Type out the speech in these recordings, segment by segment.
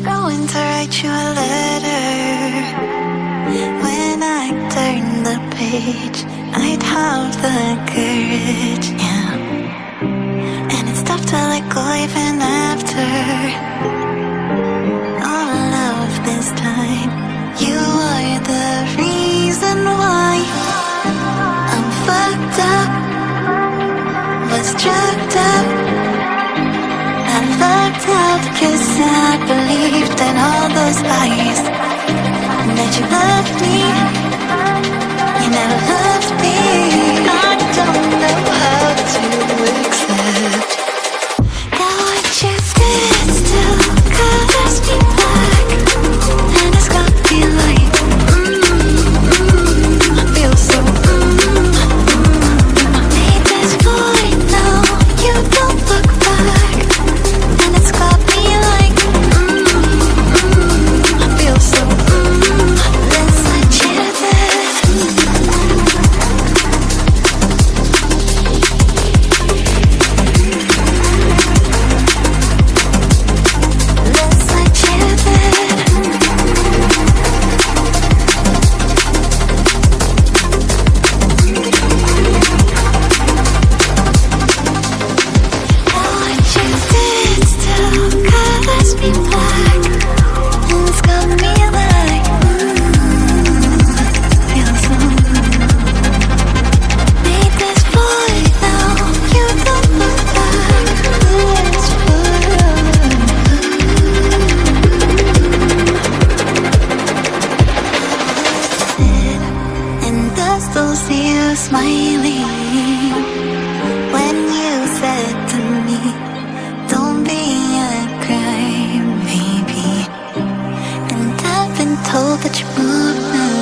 going to write you a letter. When I turn the page, I'd have the courage, yeah. And it's tough to let go even after all of this time. You are the reason why I'm fucked up, was drugged up. I lucked out 'cause I believed in all those lies, that you loved me, you never loved me. I don't know how to accept that what you did still colors me black, and it's got me like, I feel so, I made this void now, you don't look back, and it's got me like, I feel so, let's let you live. Let's let you live. Now what you did still colors me black, and it's got me like, feel so, made this void now, you don't look back, it's and I still see you smiling when you said to me, don't be a crybaby. And I've been told that you moved now,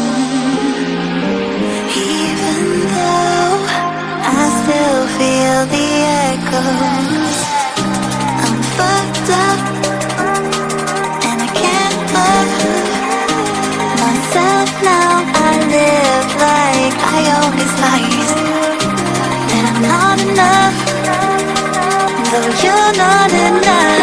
even though I still feel the echoes. I'm fucked up, and I can't love myself now. I live like I always lies, and I'm not enough, though you're not enough.